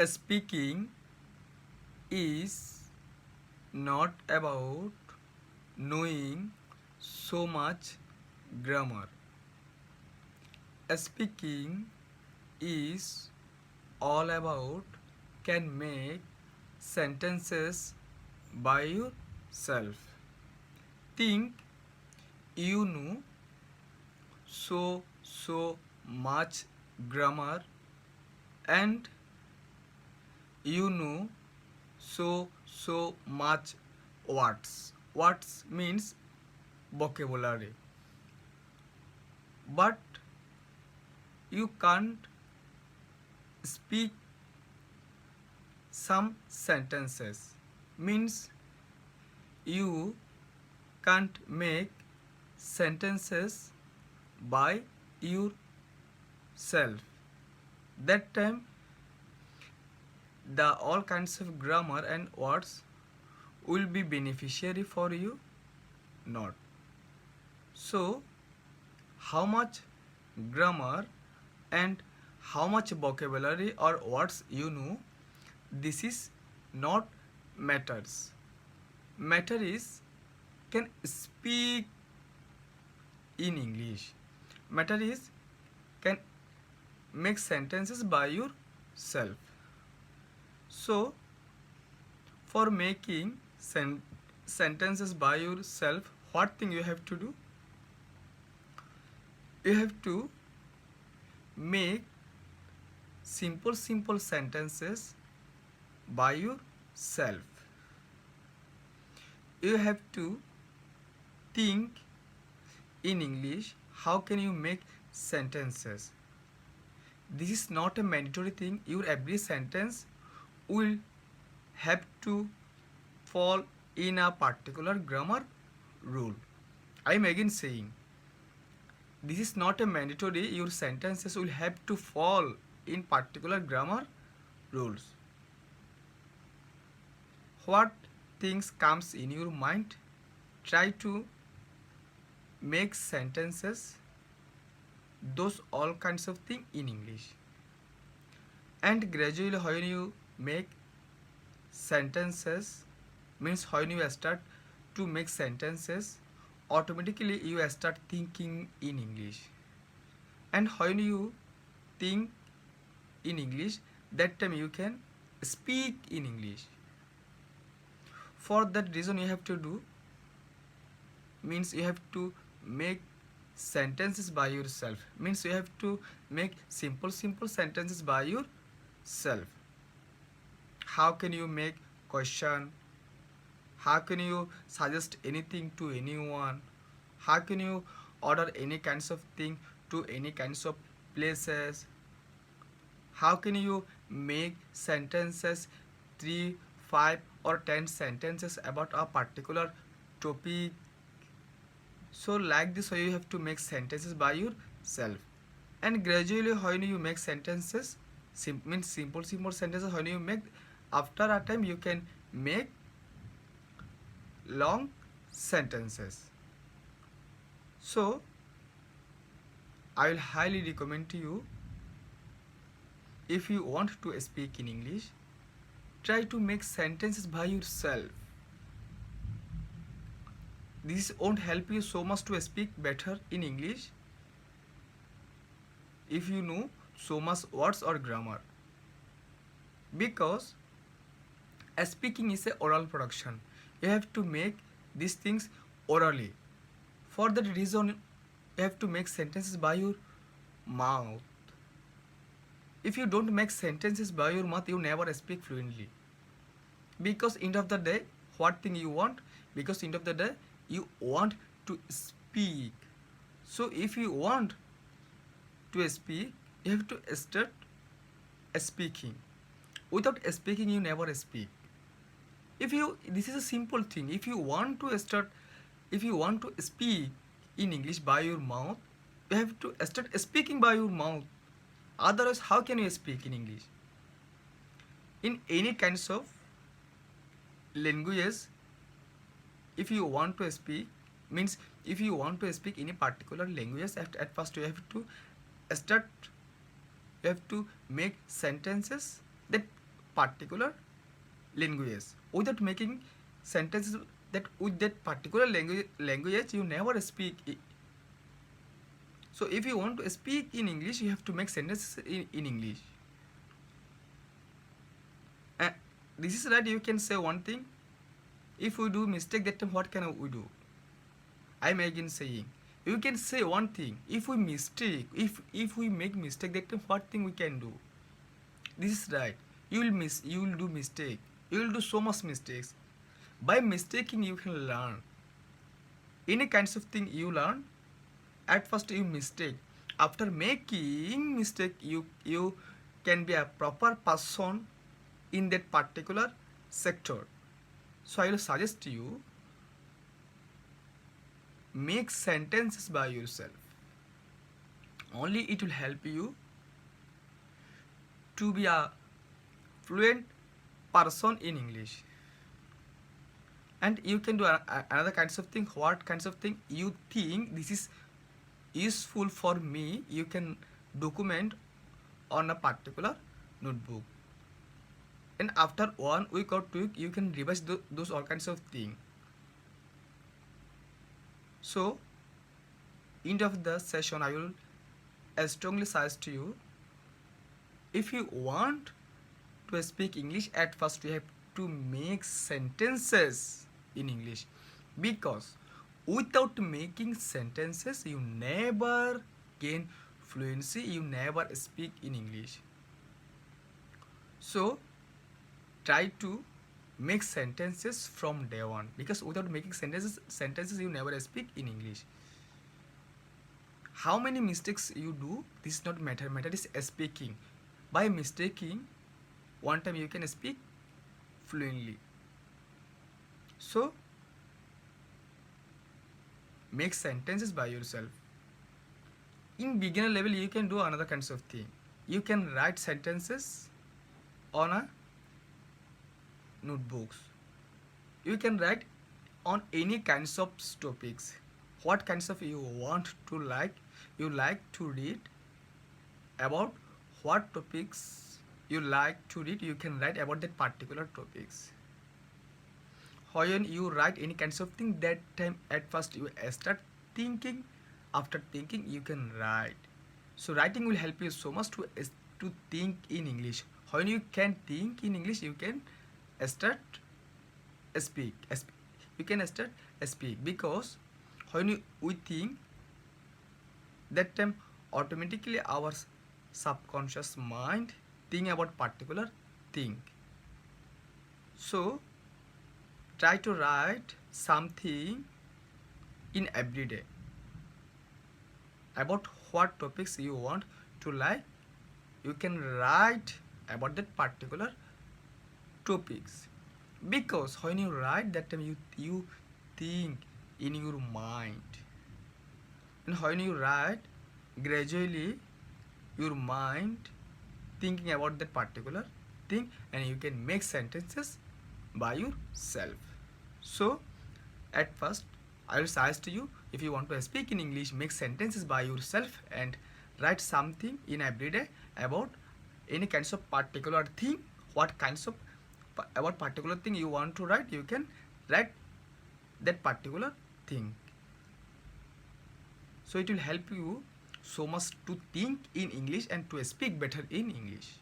Speaking is not about knowing so much grammar. Speaking is all about can make sentences by yourself. Think you know so much grammar and you know so much words. Words means vocabulary. But you can't speak some sentences. Means you can't make sentences by yourself. That time the all kinds of grammar and words will be beneficiary for you not. So how much grammar and how much vocabulary or words you know, this is not matters. Matter is can speak in English. Matter is can make sentences by yourself. So for making sentences by yourself, what thing you have to do? You have to make simple sentences by yourself. You have to think in English how can you make sentences. This is not a mandatory thing. Your every sentence will have to fall in a particular grammar rule. I am again saying this is not a mandatory. Your sentences will have to fall in particular grammar rules. What things comes in your mind, try to make sentences, those all kinds of thing in English. And gradually when you make sentences, means when you start to make sentences, automatically you start thinking in English. And when you think in English, that time you can speak in English. For that reason you have to do, means you have to make sentences by yourself. Means you have to make simple sentences by yourself. How can you make question? How can you suggest anything to anyone? How can you order any kinds of thing to any kinds of places? How can you make sentences 3, 5 or 10 sentences about a particular topic? So like this way you have to make sentences by yourself. And gradually when you make sentences, means simple sentences, when you make, after a time you can make long sentences. So I will highly recommend to you, if you want to speak in English, try to make sentences by yourself. This won't help you so much to speak better in English if you know so much words or grammar. Because speaking is a oral production. You have to make these things orally. For that reason, you have to make sentences by your mouth. If you don't make sentences by your mouth, you never speak fluently. Because end of the day, what thing you want? Because end of the day, you want to speak. So if you want to speak, you have to start speaking. Without speaking, you never speak. This is a simple thing. If you want to speak in English by your mouth, you have to start speaking by your mouth. Otherwise, how can you speak in English? In any kinds of languages, if you want to speak, means if you want to speak any particular language, at first you have to start, you have to make sentences that particular language, without making sentences that with that particular language you never speak. So if you want to speak in English, you have to make sentences in English. And this is right, you can say one thing. If we do mistake, that time what can we do? I'm again saying, you can say one thing. If we mistake, if we make mistake, that time what thing we can do? This is right. You will do mistake. You will do so much mistakes. By mistaking, you can learn. Any kinds of thing you learn. At first you mistake. After making mistake, you can be a proper person in that particular sector. So I will suggest you, make sentences by yourself. Only it will help you to be a fluent person in English. And you can do another kinds of thing. What kinds of thing you think this is useful for me, you can document on a particular notebook. And after 1 week or 2 week, you can revise those all kinds of things. So, end of the session, I will strongly suggest to you, if you want to speak English, at first you have to make sentences in English, because without making sentences, you never gain fluency, you never speak in English. So try to make sentences from day one, because without making sentences you never speak in English. How many mistakes you do, this is not matter. Matter is speaking. By mistaking, one time you can speak fluently. So make sentences by yourself. In beginner level, you can do another kinds of thing. You can write sentences on a notebooks. You can write on any kinds of topics. What kinds of you want to you like to read, about what topics you like to read, you can write about that particular topics. When you write any kinds of thing, that time at first you start thinking. After thinking, you can write. So writing will help you so much to think in English. When you can think in English, you can start speak. You can start speak, because when we think, that time automatically our subconscious mind think about particular thing. So try to write something in every day about what topics you want to like. You can write about that particular topics, because when you write, that time you think in your mind, and when you write, gradually your mind thinking about that particular thing, and you can make sentences by yourself. So at first I will suggest you, if you want to speak in English, make sentences by yourself and write something in every day about any kinds of particular thing. What kinds of about particular thing you want to write, you can write that particular thing. So it will help you so much to think in English and to speak better in English.